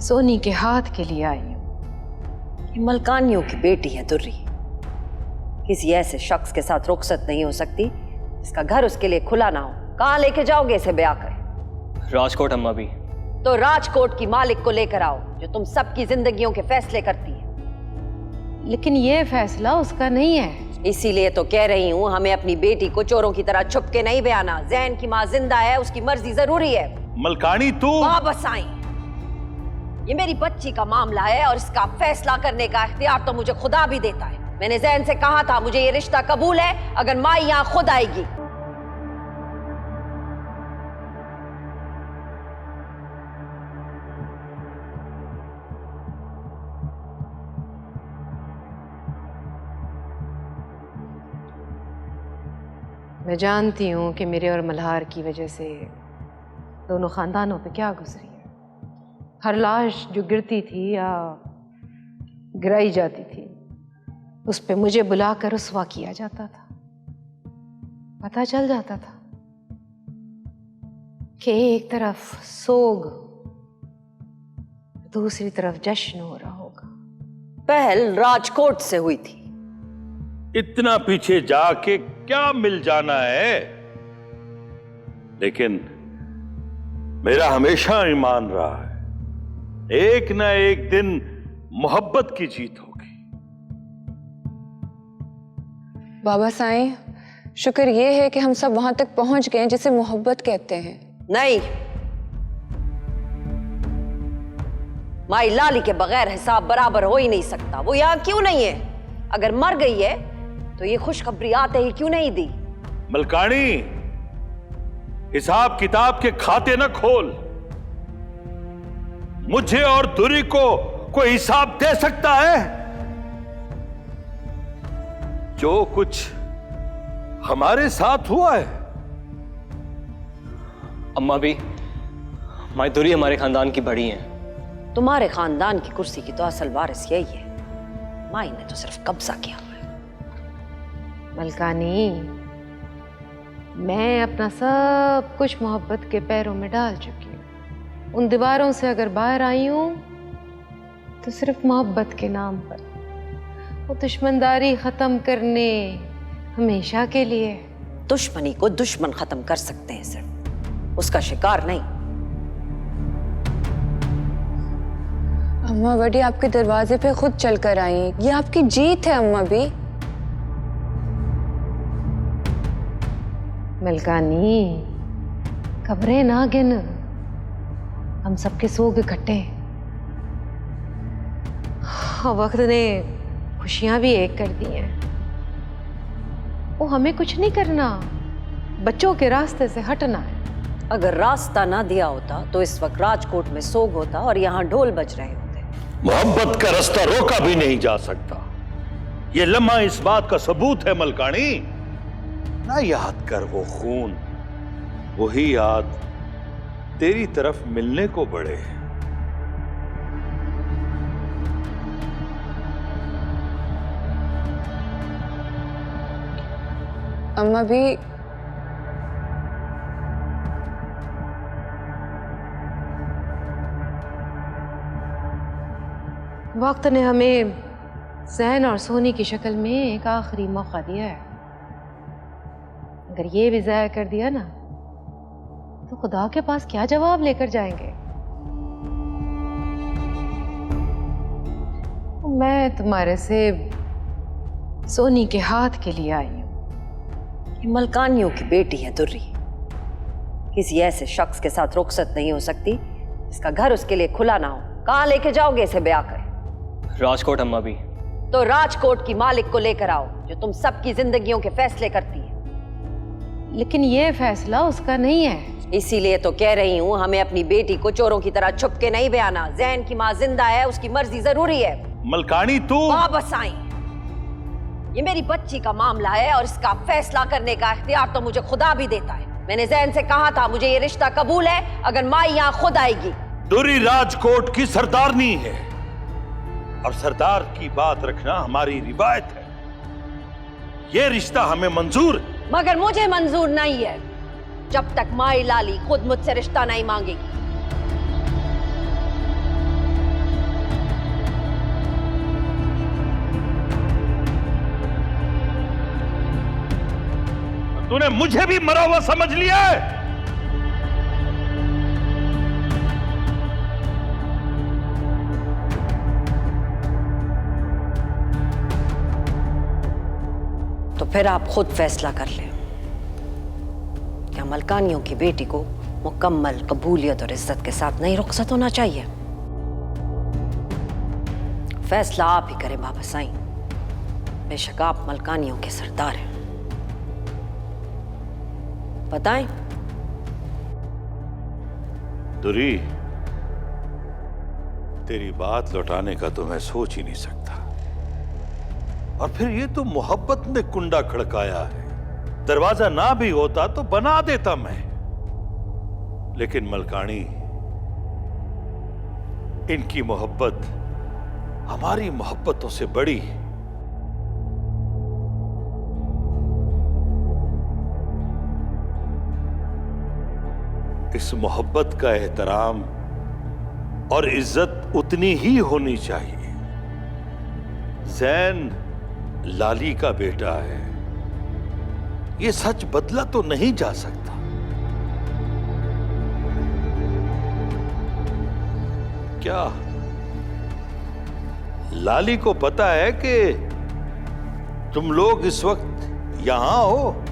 सोनी के हाथ के लिए आई हूँ। ये मलकानियों की बेटी है दुर्री। किसी ऐसे शख्स के साथ रुखसत नहीं हो सकती इसका घर उसके लिए खुला ना हो। कहाँ लेके जाओगे इसे ब्याह कर? राजकोट अम्मा भी। तो राजकोट की मालिक को लेकर आओ जो तुम सबकी जिंदगियों के फैसले करती है। लेकिन ये फैसला उसका नहीं है। इसीलिए तो कह रही हूँ हमें अपनी बेटी को चोरों की तरह छुप के नहीं बयाना। जैन की माँ जिंदा है, उसकी मर्जी जरूरी है। मलकानी तू वापस आई। ये मेरी बच्ची का मामला है और इसका फैसला करने का इख्तियार तो मुझे खुदा भी देता है। मैंने जैन से कहा था मुझे ये रिश्ता कबूल है अगर माँ यहाँ खुद आएगी। मैं जानती हूँ कि मेरे और मल्हार की वजह से दोनों खानदानों पे क्या गुजरी है। हर लाश जो गिरती थी या गिराई जाती थी उस पे मुझे बुलाकर रुस्वा किया जाता था। पता चल जाता था कि एक तरफ सोग दूसरी तरफ जश्न हो रहा होगा। पहल राजकोट से हुई थी। इतना पीछे जाके क्या मिल जाना है? लेकिन मेरा हमेशा ईमान रहा है एक ना एक दिन मोहब्बत की जीत होगी। बाबा साईं, शुक्र ये है कि हम सब वहां तक पहुंच गए जिसे मोहब्बत कहते हैं। नहीं, माई लाली के बगैर हिसाब बराबर हो ही नहीं सकता। वो यहां क्यों नहीं है? अगर मर गई है तो ये खुशखबरी आते ही क्यों नहीं दी? मलकानी, हिसाब किताब के खाते न खोल। मुझे और दुरी को कोई हिसाब दे सकता है? जो कुछ हमारे साथ हुआ है। अम्मा भी, माई दुरी हमारे खानदान की बड़ी हैं। तुम्हारे खानदान की कुर्सी की तो असल वारिस यही है। माई ने तो सिर्फ कब्जा किया हुआ है। मलकानी, मैं अपना सब कुछ मोहब्बत के पैरों में डाल चुकी हूँ। उन दीवारों से अगर बाहर आई हूँ तो सिर्फ मोहब्बत के नाम पर। वो दुश्मनदारी खत्म करने, हमेशा के लिए। दुश्मनी को दुश्मन खत्म कर सकते हैं, सिर्फ उसका शिकार नहीं। अम्मा बड़ी आपके दरवाजे पे खुद चलकर आई। ये आपकी जीत है अम्मा भी। मलकानी, खबरें ना गिन, हम सबके सोग इकट्ठे। वक्त ने खुशियां भी एक कर दी हैं। वो हमें कुछ नहीं करना, बच्चों के रास्ते से हटना है। अगर रास्ता ना दिया होता तो इस वक्त राजकोट में सोग होता और यहाँ ढोल बज रहे होते। मोहब्बत का रास्ता रोका भी नहीं जा सकता। ये लम्हा इस बात का सबूत है मलकानी। ना याद कर वो खून, वही याद तेरी तरफ मिलने को बढ़े। अम्मा भी, वक्त ने हमें जैन और सोनी की शक्ल में एक आखिरी मौका दिया है। अगर ये भी ज़ाया कर दिया ना तो खुदा के पास क्या जवाब लेकर जाएंगे? मैं तुम्हारे से सोनी के हाथ के लिए आई हूँ। ये मलकानियों की बेटी है दुर्री। किसी ऐसे शख्स के साथ रुखसत नहीं हो सकती इसका घर उसके लिए खुला ना हो। कहाँ लेके जाओगे इसे ब्याह कर? राजकोट अम्मा भी। तो राजकोट की मालिक को लेकर आओ जो तुम सबकी जिंदगियों के फैसले करती है। लेकिन ये फैसला उसका नहीं है। इसीलिए तो कह रही हूँ हमें अपनी बेटी को चोरों की तरह छुप के नहीं बयाना। जैन की माँ जिंदा है, उसकी मर्जी जरूरी है। मलकानी तू वापस आई। ये मेरी बच्ची का मामला है और इसका फैसला करने का इख्तियार तो मुझे खुदा भी देता है। मैंने जैन से कहा था मुझे ये रिश्ता कबूल है अगर माँ यहाँ खुद आएगी। दुरी राजकोट की सरदारनी है और सरदार की बात रखना हमारी रिवायत है। ये रिश्ता हमें मंजूर है। मगर मुझे मंजूर नहीं है जब तक माई लाली खुद मुझसे रिश्ता नहीं मांगेगी। तूने मुझे भी मरा हुआ समझ लिया है? तो फिर आप खुद फैसला कर लें। क्या मलकानियों की बेटी को मुकम्मल कबूलियत और इज्जत के साथ नहीं रुखसत होना चाहिए? फैसला आप ही करें बाबा साईं। बेशक आप मलकानियों के सरदार हैं। बताएं। दुरी, तेरी बात लौटाने का तो मैं सोच ही नहीं सकता। और फिर ये तो मोहब्बत ने कुंडा खड़काया है। दरवाजा ना भी होता तो बना देता मैं। लेकिन मलकानी, इनकी मोहब्बत हमारी मोहब्बतों से बड़ी। इस मोहब्बत का एहतराम और इज्जत उतनी ही होनी चाहिए। जैन लाली का बेटा है, ये सच बदला तो नहीं जा सकता। क्या लाली को पता है कि तुम लोग इस वक्त यहां हो?